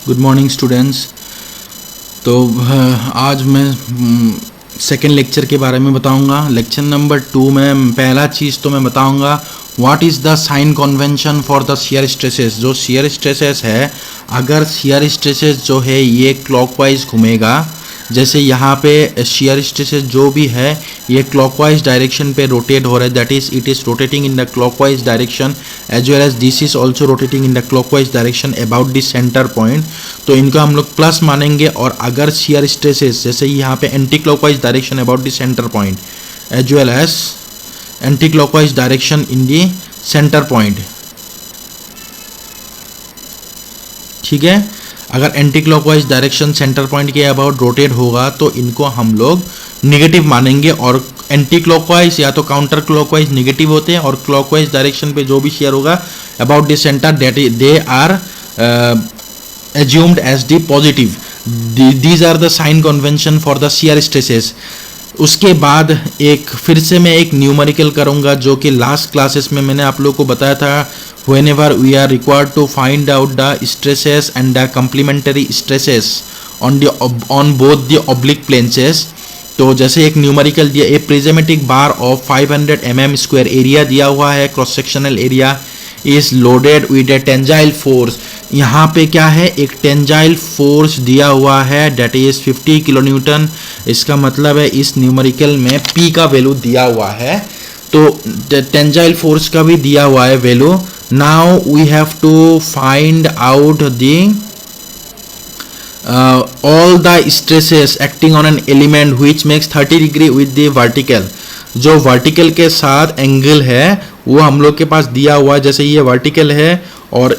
Good morning students. तो आज मैं सेकेंड लेक्चर के बारे में बताऊंगा। लेक्चर नंबर 2 में पहला चीज़ तो मैं बताऊंगा what is the sign convention for the shear stresses. जो शियर स्ट्रेसेस है, अगर शियर स्ट्रेसेस जो है ये क्लॉकवाइज घूमेगा, जैसे यहाँ पे शियर स्ट्रेसेस जो भी है ये क्लॉकवाइज डायरेक्शन पे रोटेट हो रहा है, that is it is rotating in the clockwise direction as well as this is also rotating in the clockwise direction about the centre point, तो इनको हम लोग प्लस मानेंगे। और अगर शियर स्ट्रेसेस जैसे यहाँ पे anti clockwise direction about the centre point as well as anti clockwise direction in the centre point, ठीक है। अगर anti clockwise direction centre point के अबाउट रोटेट होगा तो इनको हम लोग निगेटिव मानेंगे। और एंटी क्लॉकवाइज या तो काउंटर क्लॉकवाइज निगेटिव होते हैं, और क्लॉकवाइज डायरेक्शन पे जो भी शेयर होगा about the centre they are assumed as the positive. These are the sign convention for the shear stresses. उसके बाद फिर से मैं एक न्यूमेरिकल करूंगा जो कि लास्ट क्लासेस में मैंने आप लोगों को बताया था। Whenever we are required to find out the stresses and the complementary stresses on both the oblique planes, तो जैसे एक न्यूमेरिकल दिया, a prismatic bar of 500 mm square area दिया हुआ है, cross sectional area is loaded with a tensile force. यहाँ पे क्या है, एक टेंजाइल फोर्स दिया हुआ है डेट इज 50 किलो न्यूटन। इसका मतलब है इस न्यूमेरिकल में P का वैल्यू दिया हुआ है, तो टेंजाइल फोर्स का भी दिया हुआ है value. Now we have to find out the all the stresses acting on an element which makes 30 degree with the vertical। जो वर्टिकल के साथ एंगल है वो हम लोग के पास दिया हुआ है। जैसे ये वर्टिकल है और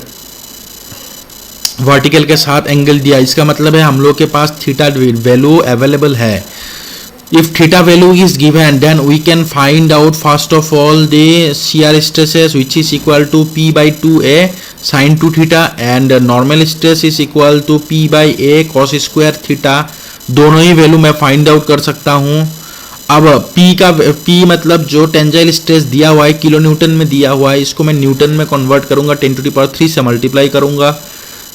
वर्टिकल के साथ एंगल दिया, इसका मतलब है हम लोग के पास थीटा वैल्यू अवेलेबल है। If theta value is given, then we can find out first of all the shear stresses which is equal to P by 2a sin 2 theta and normal stress is equal to P by a cos square theta। दोनों ही value मैं find out कर सकता हूँ। अब P मतलब जो tensile stress दिया हुआ है किलो न्यूटन में दिया हुआ है, इसको मैं न्यूटन में कन्वर्ट करूँगा, 10⁻³ से मल्टीप्लाई करूँगा।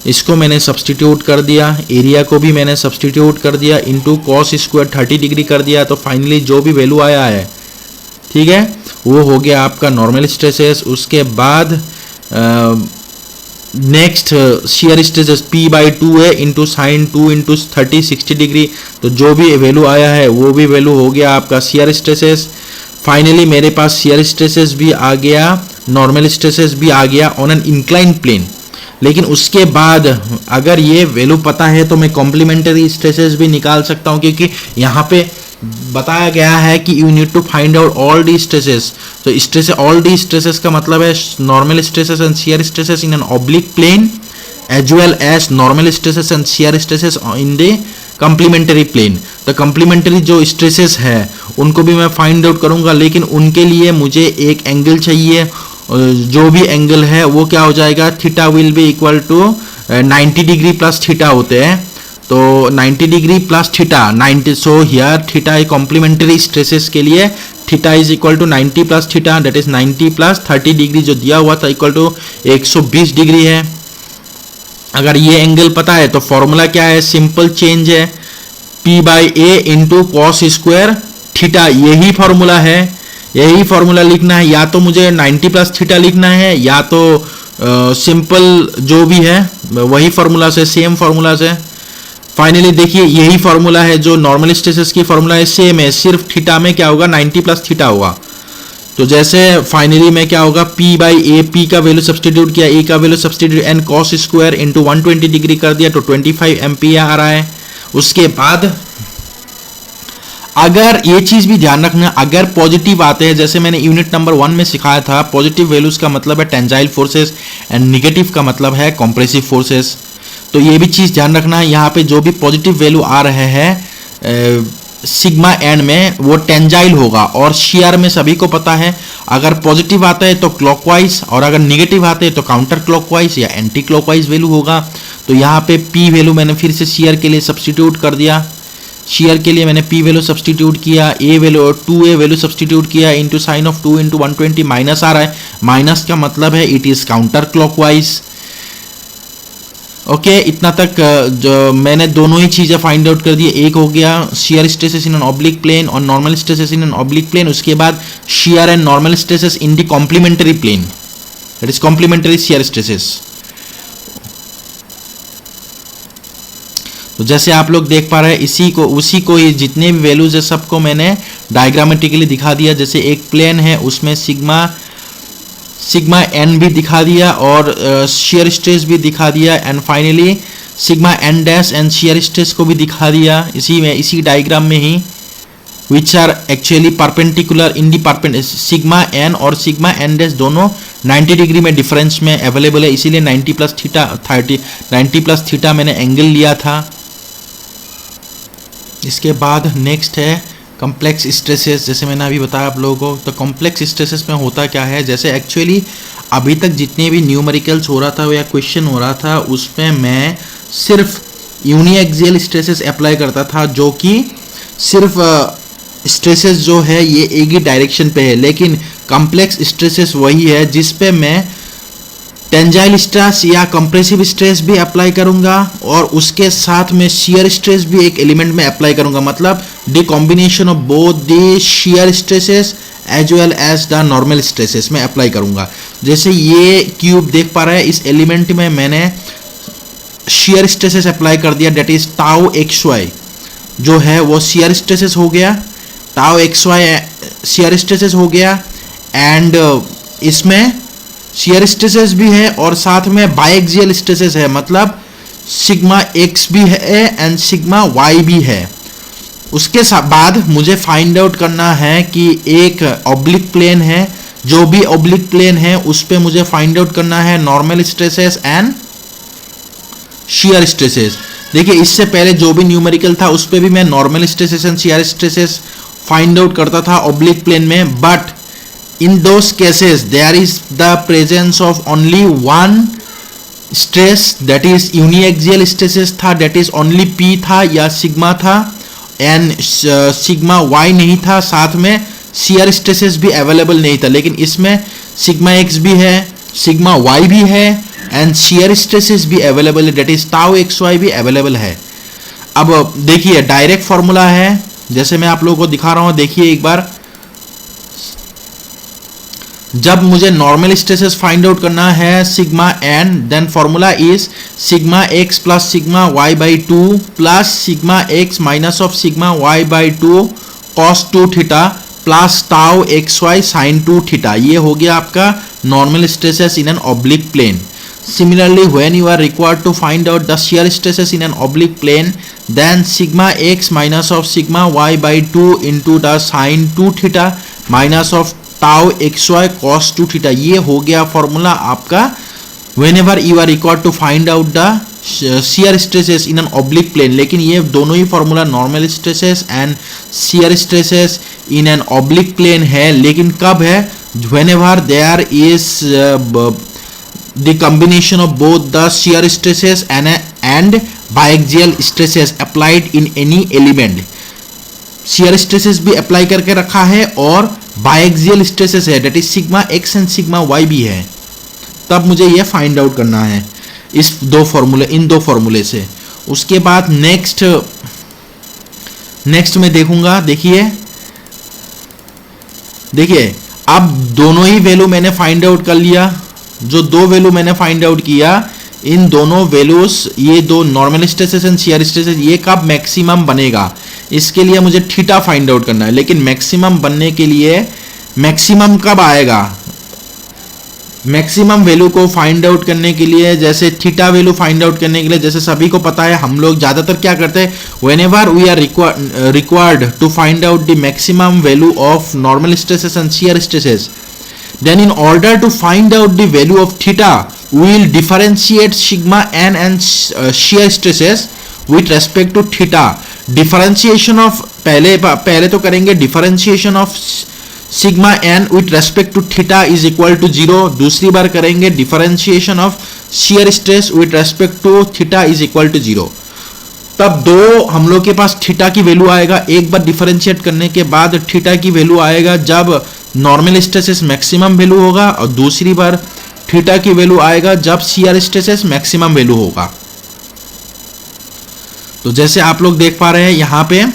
इसको मैंने सब्सटीट्यूट कर दिया, एरिया को भी मैंने सब्सटीट्यूट कर दिया, इनटू कॉस स्क्वायर 30 डिग्री कर दिया, तो फाइनली जो भी वैल्यू आया है, ठीक है, वो हो गया आपका नॉर्मल स्ट्रेसेस। उसके बाद next shear stresses P by 2a into sine 2 into 30 60 degree, तो जो भी वैल्यू आया है वो भी वैल्यू हो गया आपका शियर स्ट्रेसेस। फाइनली मेरे पास शियर स्ट्रेसेस भी आ गया, नॉर्मल स्ट्रेसेस भी आ गया ऑन एन इंक्लाइन प्लेन। लेकिन उसके बाद अगर ये वैल्यू पता है तो मैं कॉम्प्लीमेंट्री स्ट्रेसेस भी निकाल सकता हूँ, क्योंकि यहाँ पे बताया गया है कि you need to find out all the stresses. तो स्ट्रेस ऑल दी स्ट्रेसेस का मतलब है normal stresses and shear stresses in an oblique plane as well as normal stresses and shear stresses in the complementary plane. तो complementary जो stresses है उनको भी मैं फाइंड आउट करूँगा, लेकिन उनके लिए मुझे एक एंगल चाहिए। जो भी एंगल है वो क्या हो जाएगा, theta will be equal to 90 degree plus theta होते हैं, तो 90 degree plus theta 90। So here theta है कॉम्प्लीमेंट्री स्ट्रेसेस के लिए, theta is equal to 90 plus theta, that is 90 plus 30 degree जो दिया हुआ था इक्वल टू 120 डिग्री है। अगर ये एंगल पता है तो फॉर्मूला क्या है, सिंपल चेंज है, P by a into cos square theta, यही फॉर्मूला है, यही फॉर्मूला लिखना है। या तो मुझे 90 प्लस थीटा लिखना है, या तो सिंपल जो भी है वही फॉर्मूला से, सेम फॉर्मूला से। फाइनली देखिए यही फॉर्मूला है जो नॉर्मल स्ट्रेसेस की फॉर्मूला है, सेम है, सिर्फ थीटा में क्या होगा 90 प्लस थीटा होगा। तो जैसे फाइनली में क्या होगा, P बाई a, P का वैल्यू सब्सटीट्यूट किया, a का value substitute and cos square into 120 degree कर दिया, तो 25 एम्पियर आ रहा है। उसके बाद अगर ये चीज भी ध्यान रखना, अगर पॉजिटिव आते हैं, जैसे मैंने यूनिट नंबर 1 में सिखाया था, पॉजिटिव वैल्यूज का मतलब है टेंजाइल फोर्सेस एंड निगेटिव का मतलब है कॉम्प्रेसिव फोर्सेस। तो ये भी चीज ध्यान रखना है, यहाँ पे जो भी पॉजिटिव वैल्यू आ रहे हैं सिग्मा एंड में वो टेंजाइल होगा, और शियर में सभी को पता है अगर पॉजिटिव आता है तो क्लॉकवाइज, और अगर निगेटिव आते हैं तो काउंटर क्लॉकवाइज या एंटी क्लॉकवाइज वैल्यू होगा। तो यहाँ पे P वैल्यू मैंने फिर से शियर के लिए सब्सटीट्यूट कर दिया, शेयर के लिए मैंने P वैल्यू सब्सटीट्यूट किया, A वैल्यू और 2a वैल्यू सब्सटीट्यूट किया, into sine of 2 into 120 minus आ रहा है, माइनस का मतलब है it is counter clockwise. Okay इतना तक जो मैंने दोनों ही चीज़ें फाइंड आउट कर दी। एक हो गया shear stresses in an oblique plane और normal stresses in an oblique plane, उसके बाद shear and normal stresses in the complementary plane, that is complementary shear stresses. तो जैसे आप लोग देख पा रहे हैं उसी को ये जितने भी वैल्यूज है सबको मैंने डायग्रामेटिकली दिखा दिया। जैसे एक प्लेन है उसमें सिग्मा एन भी दिखा दिया और शियर स्ट्रेस भी दिखा दिया, and finally sigma n dash and shear stress को भी दिखा दिया इसी डायग्राम में ही, which are actually perpendicular in the sigma n और सिग्मा एन डैश दोनों 90 डिग्री में डिफरेंस में अवेलेबल है, इसीलिए 90 प्लस थीटा मैंने एंगल लिया था। इसके बाद नेक्स्ट है कॉम्प्लेक्स स्ट्रेसेस। जैसे मैंने अभी बताया आप लोगों को, तो कॉम्प्लेक्स स्ट्रेसेस में होता क्या है, जैसे एक्चुअली अभी तक जितने भी न्यूमेरिकल्स हो रहा था या क्वेश्चन हो रहा था उसमें मैं सिर्फ यूनिएक्सियल स्ट्रेसेस अप्लाई करता था, जो कि सिर्फ स्ट्रेसेस जो है ये एक ही डायरेक्शन पे है, लेकिन कॉम्प्लेक्स स्ट्रेसेस वही है जिस पे मैं टेंजाइल स्ट्रेस या कंप्रेसिव स्ट्रेस भी अप्लाई करूंगा और उसके साथ में शियर स्ट्रेस भी एक एलिमेंट में अप्लाई करूंगा, मतलब the combination of both the shear stresses as well as the normal stresses में अप्लाई करूंगा। जैसे ये क्यूब देख पा रहे हैं, इस एलिमेंट में मैंने शियर स्ट्रेसेस अप्लाई कर दिया, that is tau x y जो है वो शियर स्ट्रेसेस हो गया, tau x y shear stresses हो गया, एंड इसमें शियर स्ट्रेसेस भी है और साथ में बायएक्सियल स्ट्रेसेस है, मतलब सिग्मा एक्स भी है एंड सिग्मा वाई भी है। उसके बाद मुझे फाइंड आउट करना है कि एक ऑब्लिक प्लेन है, जो भी ऑब्लिक प्लेन है उस पे मुझे फाइंड आउट करना है normal stresses and shear stresses. देखिए इससे पहले जो भी न्यूमेरिकल था उस पे भी मैं normal stresses and shear stresses find out करता था ऑब्लिक प्लेन में, but in those cases there is the presence of only one stress, that is uniaxial stresses था, that is only p था या sigma था, and sigma y नहीं था, साथ में shear stresses भी available नहीं था। लेकिन इसमें sigma x भी है, sigma y भी है and shear stresses भी available है, that is tau xy भी available है। अब देखिए डायरेक्ट फॉर्मूला है, जैसे मैं आप लोगों को दिखा रहा हूँ, देखिए एक बार। जब मुझे नॉर्मल स्ट्रेसेस फाइंड आउट करना है sigma n, then formula is sigma x plus sigma y by 2 plus sigma x minus of sigma y by 2 cos 2 theta plus tau x y sine 2 theta. ये हो गया आपका normal stresses in an oblique plane. Similarly, when you are required to find out the shear stresses in an oblique plane, then sigma x minus of sigma y by 2 into the sin 2 theta minus of tau xy cos 2 theta। ये हो गया formula आपका whenever you are required to find out the shear stresses in an oblique plane। लेकिन ये दोनों ही formula normal stresses and shear stresses in an oblique plane है, लेकिन कब है, whenever there is the combination of both the shear stresses and biaxial stresses applied in any element। shear stresses भी apply करके रखा है और biaxial stresses है, that is sigma x and sigma y भी है, तब मुझे ये फाइंड आउट करना है इन दो फॉर्मूले से। उसके बाद नेक्स्ट में देखूंगा। देखिए अब दोनों ही वैल्यू मैंने फाइंड आउट कर लिया। जो दो वैल्यू मैंने फाइंड आउट किया, इन दोनों वैल्यूज, ये दो normal stresses and shear stresses, ये कब मैक्सिमम बनेगा, इसके लिए मुझे थीटा फाइंड आउट करना है। लेकिन मैक्सिमम बनने के लिए मैक्सिमम कब आएगा, मैक्सिमम वैल्यू को फाइंड आउट करने के लिए, जैसे थीटा वैल्यू फाइंड आउट करने के लिए, जैसे सभी को पता है हम लोग ज्यादातर क्या करते हैं, whenever we are required to find out the maximum value of normal stresses and shear stresses, then in order to find out the value of theta we will differentiate sigma n and shear stresses with respect to theta। differentiation of पहले तो करेंगे differentiation of sigma n with respect to theta is equal to 0। दूसरी बार करेंगे differentiation of shear stress with respect to theta is equal to 0। तब दो हम लोग के पास थीटा की वैल्यू आएगा, एक बार डिफरेंशिएट करने के बाद थीटा की वैल्यू आएगा जब नॉर्मल स्ट्रेसेस मैक्सिमम वैल्यू होगा, और दूसरी बार थीटा की वैल्यू आएगा जब शियर स्ट्रेसेस मैक्सिमम वैल्यू होगा। तो जैसे आप लोग देख पा रहे हैं यहाँ पे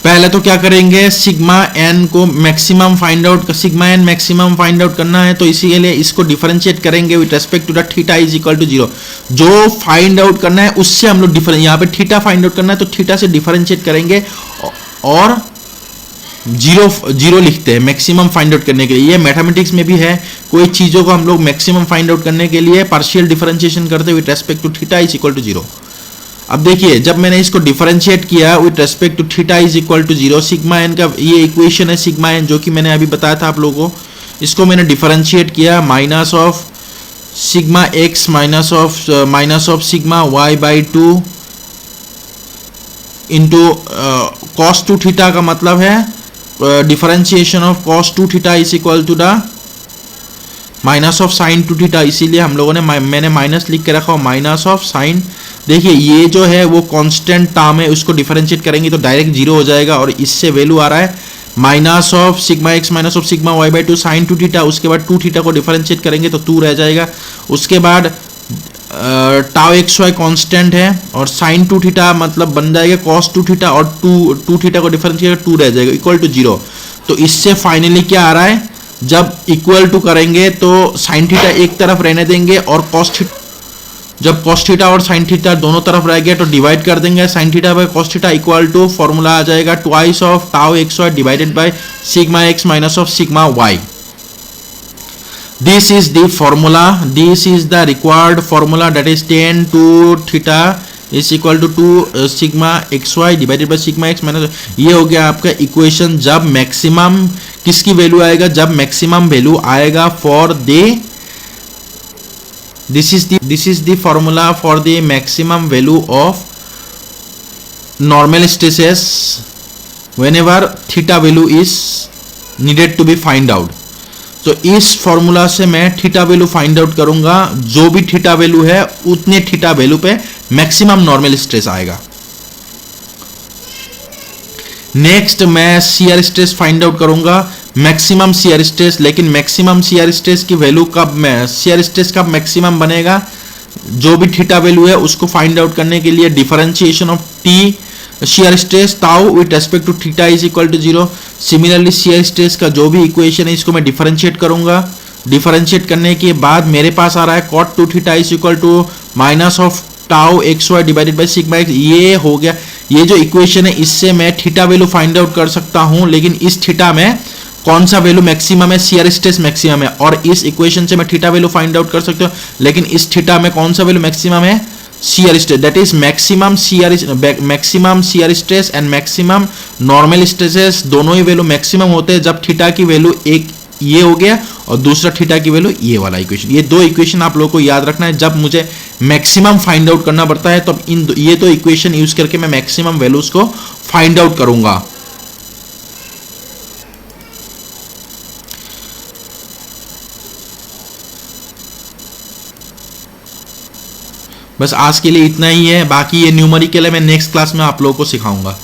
पहले तो क्या करेंगे, सिग्मा एन को maximum find out, sigma n maximum find out करना है, तो इसीलिए इसको डिफरेंशिएट करेंगे with respect to the theta is equal to 0। जो फाइंड आउट करना है उससे हम लोग डिफरेंस, यहाँ पे थीटा फाइंड आउट करना है तो थीटा से डिफरेंशिएट करेंगे और जीरो लिखते हैं मैक्सिमम फाइंड आउट करने के लिए। ये मैथमेटिक्स में भी है, कोई चीजों को हम लोग मैक्सिमम फाइंड आउट करने के लिए पार्शियल डिफरेंशिएशन करते with respect to theta is equal to 0। अब देखिए जब मैंने इसको डिफरेंशिएट किया with respect to theta is equal to 0, sigma n का ये इक्वेशन है सिग्मा एन जो कि मैंने अभी बताया था आप लोगों को, इसको मैंने डिफरेंशिएट किया minus of sigma x minus of sigma y by 2 into cos 2 theta का मतलब है differentiation of cos 2 theta is equal to the minus of sine 2 theta, इसीलिए हम लोगों ने मैंने माइनस लिख के रखा माइनस ऑफ साइन। देखिए ये जो है वो कांस्टेंट टर्म है, उसको डिफरेंशिएट करेंगे तो डायरेक्ट 0 हो जाएगा और इससे वैल्यू आ रहा है minus of sigma x minus of sigma y by 2 sine 2 theta. उसके बाद 2 थीटा को डिफरेंशिएट करेंगे तो 2 रह जाएगा। उसके बाद टाउ एक्स वाई कॉन्स्टेंट है और साइन 2 थीटा मतलब बन जाएगा कॉस 2 थीटा और 2 थीटा को डिफरेंशिएट 2 रह जाएगा इक्वल टू 0। तो इससे फाइनली क्या आ रहा है, जब इक्वल टू करेंगे तो साइन थीटा एक तरफ रहने देंगे और कॉस थीटा, जब कॉस थीटा और साइन थीटा दोनों तरफ रह गया तो डिवाइड कर देंगे, sine theta by cos theta equal to formula आ जाएगा twice of tau x y divided by sigma x minus of sigma y. This is the formula, this is the required formula, that is tan 2 theta is equal to 2 sigma xy divided by sigma x minus, ये हो गया आपका equation. जब maximum किसकी value आएगा, जब maximum value आएगा for the this is the formula for the maximum value of normal stresses whenever theta value is needed to be find out। तो इस फॉर्मूला से मैं थीटा वैल्यू फाइंड आउट करूंगा, जो भी थीटा वैल्यू है उतने थीटा वैल्यू पे मैक्सिमम नॉर्मल स्ट्रेस आएगा। नेक्स्ट मैं शियर स्ट्रेस फाइंड आउट करूंगा, मैक्सिमम शियर स्ट्रेस। लेकिन मैक्सिमम शियर स्ट्रेस की वैल्यू कब, शियर स्ट्रेस कब मैक्सिमम बनेगा, जो भी थीटा वैल्यू है उसको फाइंड आउट करने के लिए differentiation of T shear stress tau with respect to theta is equal to 0। Similarly shear stress का जो भी इक्वेशन है इसको मैं डिफरेंशिएट करूंगा, डिफरेंशिएट करने के बाद मेरे पास आ रहा है cot 2 theta is equal to minus of tau x y divided by sigma x. ये हो गया, ये जो इक्वेशन है इससे मैं थीटा वैल्यू फाइंड आउट कर सकता हूं, लेकिन इस थीटा में कौन सा वैल्यू मैक्सिमम है, शियर स्ट्रेस मैक्सिमम है। और इस इक्वेशन से मैं थीटा वैल्यू फाइंड आउट कर सकता हूं, लेकिन इस थीटा में कौन सा वैल्यू मैक्सिमम है, shear stress, that is maximum shear stress and maximum normal stresses, दोनों ही वैल्यू मैक्सिमम होते हैं जब थीटा की वैल्यू एक ये हो गया और दूसरा थीटा की वैल्यू ये वाला इक्वेशन। ये दो इक्वेशन आप लोगों को याद रखना है, जब मुझे मैक्सिमम फाइंड आउट करना पड़ता है तो ये दो इक्वेशन यूज करके मैं मैक्सिमम वैल्यूज को फाइंड आउट करूंगा। बस आज के लिए इतना ही है, बाकी ये न्यूमेरिकल है मैं नेक्स्ट क्लास में आप लोगों को सिखाऊंगा।